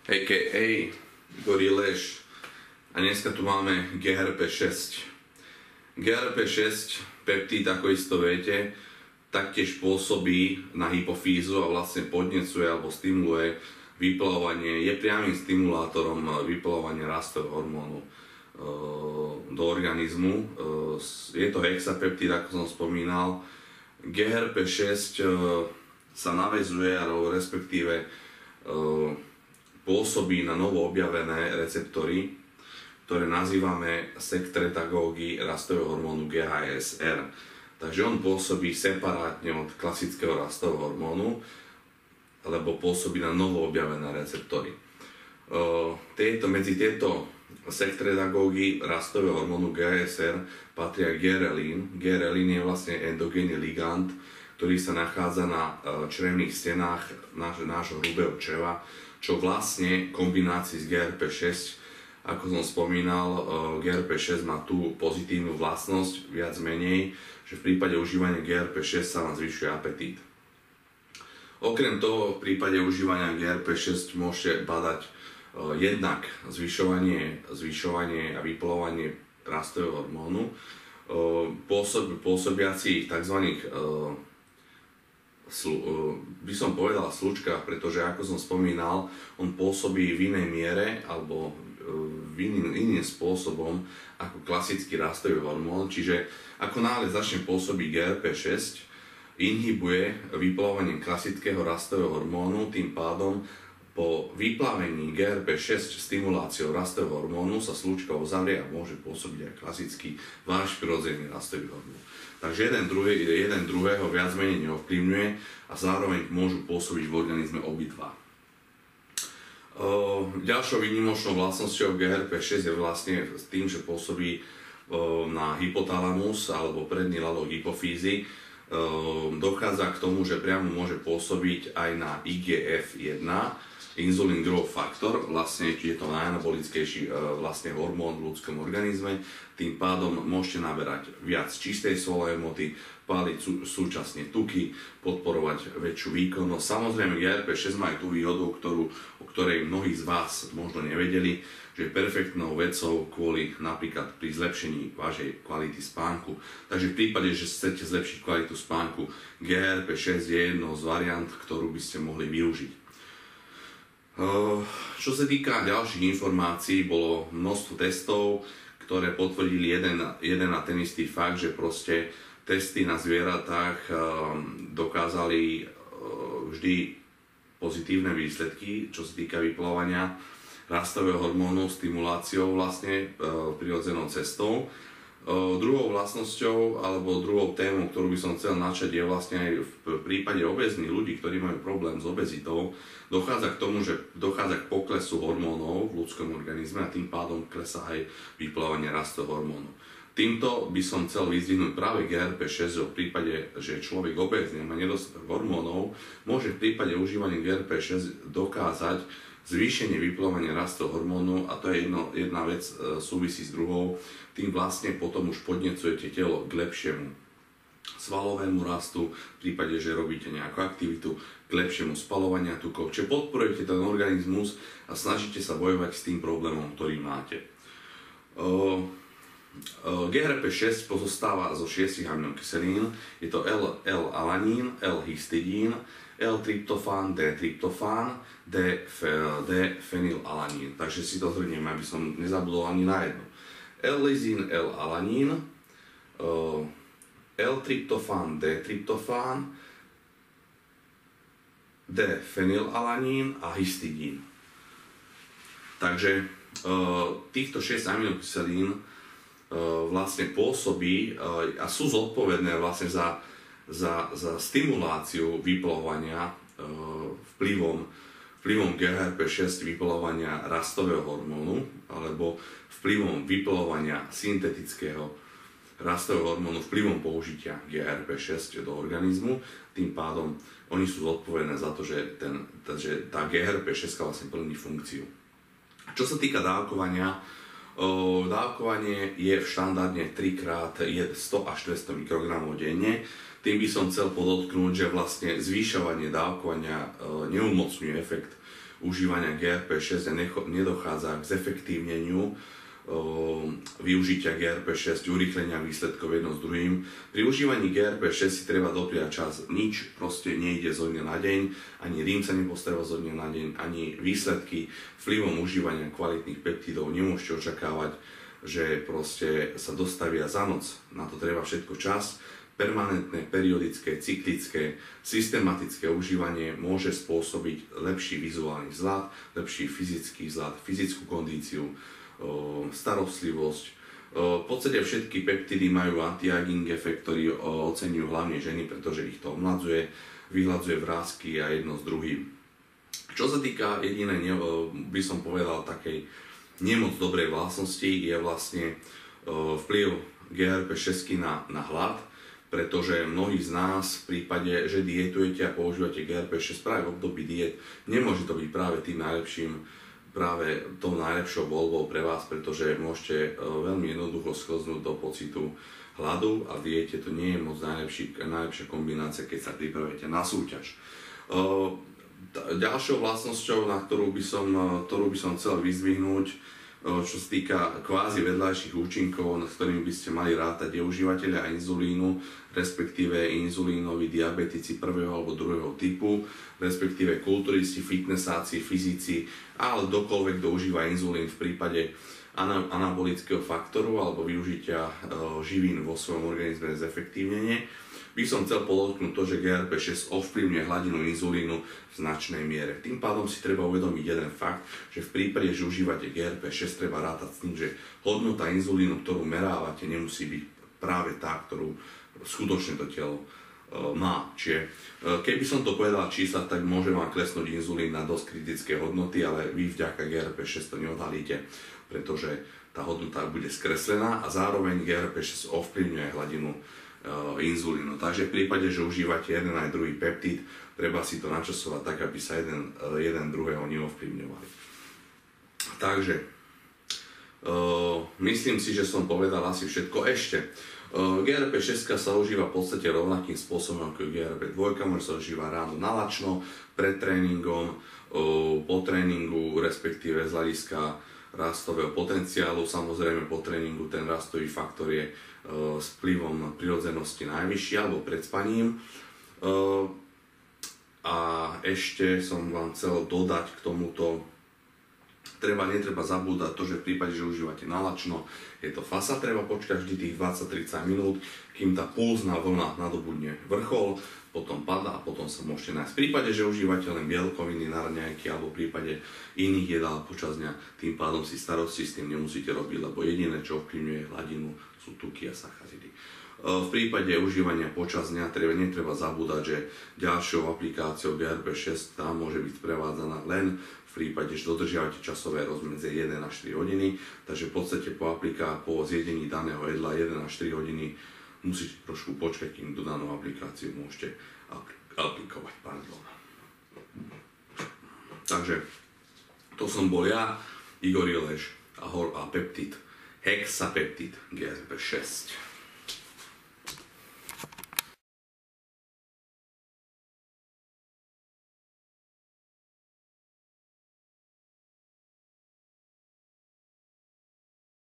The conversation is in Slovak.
a.k.a. Gorileš. A dneska tu máme GRP6. GRP6 peptíd, ako isto viete, taktiež pôsobí na hypofýzu a vlastne podnecuje alebo stimuluje vyplavovanie, je priamym stimulátorom vyplavovania rastového hormónu do organizmu. Je to hexapeptíd, ako som spomínal. GRP6 sa naväzuje, alebo respektíve pôsobí na novo objavené receptory, ktoré nazývame sekretagógy rastového hormónu GHSR. Takže on pôsobí separátne od klasického rastového hormónu, lebo pôsobí na novo objavené receptory. Medzi tieto sekretagógy rastového hormónu GHSR patria ghrelín. Ghrelín je vlastne endogénny ligand, ktorý sa nachádza na črevných stenách nášho hrubého čreva, čo vlastne v kombinácii s GRP6, ako som spomínal, GRP6 má tú pozitívnu vlastnosť, viac menej, že v prípade užívania GRP6 sa vám zvyšuje apetít. Okrem toho, v prípade užívania GRP6 môžete badať jednak zvyšovanie a vyplavovanie rastového hormónu, pôsobiacich tzv. By som povedal slučkách, pretože ako som spomínal, on pôsobí v inej miere alebo iným spôsobom ako klasický rastový hormón, čiže ako náhle začne pôsobiť GRP6, inhibuje vyplavovanie klasického rastového hormónu, tým pádom po vyplavení GRP6 stimuláciou rastového hormónu sa slučka uzavrie a môže pôsobiť aj klasický váš prirodzený rastový hormón. Takže jeden druhého viac menej neovplyvňuje a zároveň môžu pôsobiť v organizme obidva. Ďalšou výnimočnou vlastnosťou GRP6 je vlastne tým, že pôsobí na hypotalamus alebo predný lalok hypofýzy. Dochádza k tomu, že priamo môže pôsobiť aj na IGF-1, insulin growth factor, vlastne je to najanabolickejší vlastne hormón v ľudskom organizme, tým pádom môžete naberať viac čistej svalovej hmoty, páliť súčasne tuky, podporovať väčšiu výkonnosť. Samozrejme GRP6 má aj tú výhodu, o ktorej mnohí z vás možno nevedeli, že je perfektnou vecou kvôli napríklad pri zlepšení vašej kvality spánku. Takže v prípade, že chcete zlepšiť kvalitu spánku, GRP6 je jednou z variant, ktorú by ste mohli využiť. Čo sa týka ďalších informácií, bolo množstvo testov, ktoré potvrdili jeden a ten istý fakt, že proste testy na zvieratách dokázali vždy pozitívne výsledky, čo sa týka vyplavovania rastového hormónu stimuláciou vlastne prirodzenou cestou. Druhou vlastnosťou alebo druhou témou, ktorú by som chcel načať, je vlastne aj v prípade obéznych ľudí, ktorí majú problém s obezitou, dochádza k tomu, že dochádza k poklesu hormónov v ľudskom organizme a tým pádom klesá aj vyplavovanie rastového hormónu. Týmto by som chcel vyzdvihnúť práve GRP6, v prípade, že je človek obézny a má nedostatok hormónov, môže v prípade užívania GRP6 dokázať zvýšenie vyplavovania rastového hormónu, a to je jedna vec, súvisí s druhou. Tým vlastne potom už podnecujete telo k lepšiemu svalovému rastu, v prípade, že robíte nejakú aktivitu, k lepšiemu spalovania tukov, čiže podporujete ten organizmus a snažíte sa bojovať s tým problémom, ktorý máte. GRP6 pozostáva zo 6 aminokyselín, je to L-alanín, L-histidín, L-tryptofán, D-tryptofán, D-fenylalanín. Takže si to zhrniem, aby som nezabudol ani na jedno. L-lizín, L-alanín, L-tryptofán, D-tryptofán, D-fenylalanín a histidín. Takže týchto 6 aminokyselín vlastne pôsobí a sú zodpovedné vlastne za stimuláciu vyplavovania vplyvom GRP6 vyplavovania rastového hormónu alebo vplyvom vyplavovania syntetického rastového hormónu vplyvom použitia GRP6 do organizmu. Tým pádom oni sú zodpovedné za to, že tá GRP6 vlastne plní funkciu. Čo sa týka dávkovania, Dávkovanie je štandardne 3x 100 až 200 mikrogramov denne. Tým by som chcel podotknúť, že vlastne zvyšovanie dávkovania neumocňuje efekt užívania GRP6 a nedochádza k zefektívneniu využitia GRP6, urýchlenia výsledkov jedno s druhým. Pri užívaní GRP6 si treba dopriať čas, nič proste nejde zo dňa na deň, ani rím sa nepostáva zo dňa na deň, ani výsledky vplyvom užívania kvalitných peptidov nemôžete očakávať, že proste sa dostavia za noc. Na to treba všetko čas. Permanentné, periodické, cyklické, systematické užívanie môže spôsobiť lepší vizuálny vzhľad, lepší fyzický vzhľad, fyzickú kondíciu, starostlivosť. V podstate všetky peptidy majú anti-aging efekt, ktorý oceňujú hlavne ženy, pretože ich to omladzuje, vyhľadzuje vrásky a jedno s druhým. Čo sa týka jedinej, by som povedal, takej nemoc dobrej vlastnosti, je vlastne vplyv GRP6 na hlad, pretože mnohí z nás v prípade, že dietujete a používate GRP6 práve v období diet, nemôže to byť práve tým tou najlepšou voľbou pre vás, pretože môžete veľmi jednoducho sklznúť do pocitu hladu a v diete to nie je moc najlepšia kombinácia, keď sa pripravíte na súťaž. Ďalšou vlastnosťou, ktorú by som chcel vyzdvihnúť, čo sa týka kvázi vedľajších účinkov, s ktorými by ste mali rátať, je užívateľia inzulínu, respektíve inzulínoví diabetici prvého alebo druhého typu, respektíve kulturisti, fitnessáci, fyzici, ale kdokoľvek, kto užíva inzulín v prípade anabolického faktoru alebo využitia živín vo svojom organizme zefektívnenie, by som chcel podotknúť to, že GRP6 ovplyvňuje hladinu inzulínu v značnej miere. Tým pádom si treba uvedomiť jeden fakt, že v prípade, že užívate GRP6, treba rátať s tým, že hodnota inzulínu, ktorú merávate, nemusí byť práve tá, ktorú skutočne to telo má. Čiže keby som to povedal čísla, tak môže vám klesnúť inzulín na dosť kritické hodnoty, ale vy vďaka GRP6 to neodhalíte, pretože tá hodnota bude skreslená a zároveň GRP6 ovplyvňuje hladinu inzulínu. Takže v prípade, že užívate jeden aj druhý peptid, treba si to načasovať tak, aby sa jeden druhého neovplyvňovali. Takže myslím si, že som povedal asi všetko. Ešte GRP6 sa užíva v podstate rovnakým spôsobom ako GRP2, môže sa užíva ráno nalačno, pred tréningom, po tréningu, respektíve z hľadiska rastového potenciálu. Samozrejme po tréningu ten rastový faktor je s vplyvom prirodzenosti najvyšší alebo pred spaním. A ešte som vám chcel dodať k tomuto, netreba zabúdať to, že v prípade, že užívate nalačno, je to fasa, treba počkať vždy tých 20-30 minút, kým tá pulzná vlna nadobudne vrchol, potom padá a potom sa môžete nájsť. V prípade, že užívate len bielkoviny na raňajky alebo v prípade iných jedál počas dňa, tým pádom si starosti s tým nemusíte robiť, lebo jediné, čo ovplyvňuje hladinu, sú tuky a sacharidy. V prípade užívania počas dňa netreba zabúdať, že ďalšou aplikáciou GRP6 tá môže byť sprevádzaná len v prípade, že dodržiavate časové rozmedzie 1 až 3 hodiny, takže v podstate po zjedení daného jedla 1 až 3 hodiny musíte trošku počkať, kým tú danú aplikáciu môžete aplikovať. Takže to som bol ja, Igor Ileš a peptid, hexapeptid GRP6.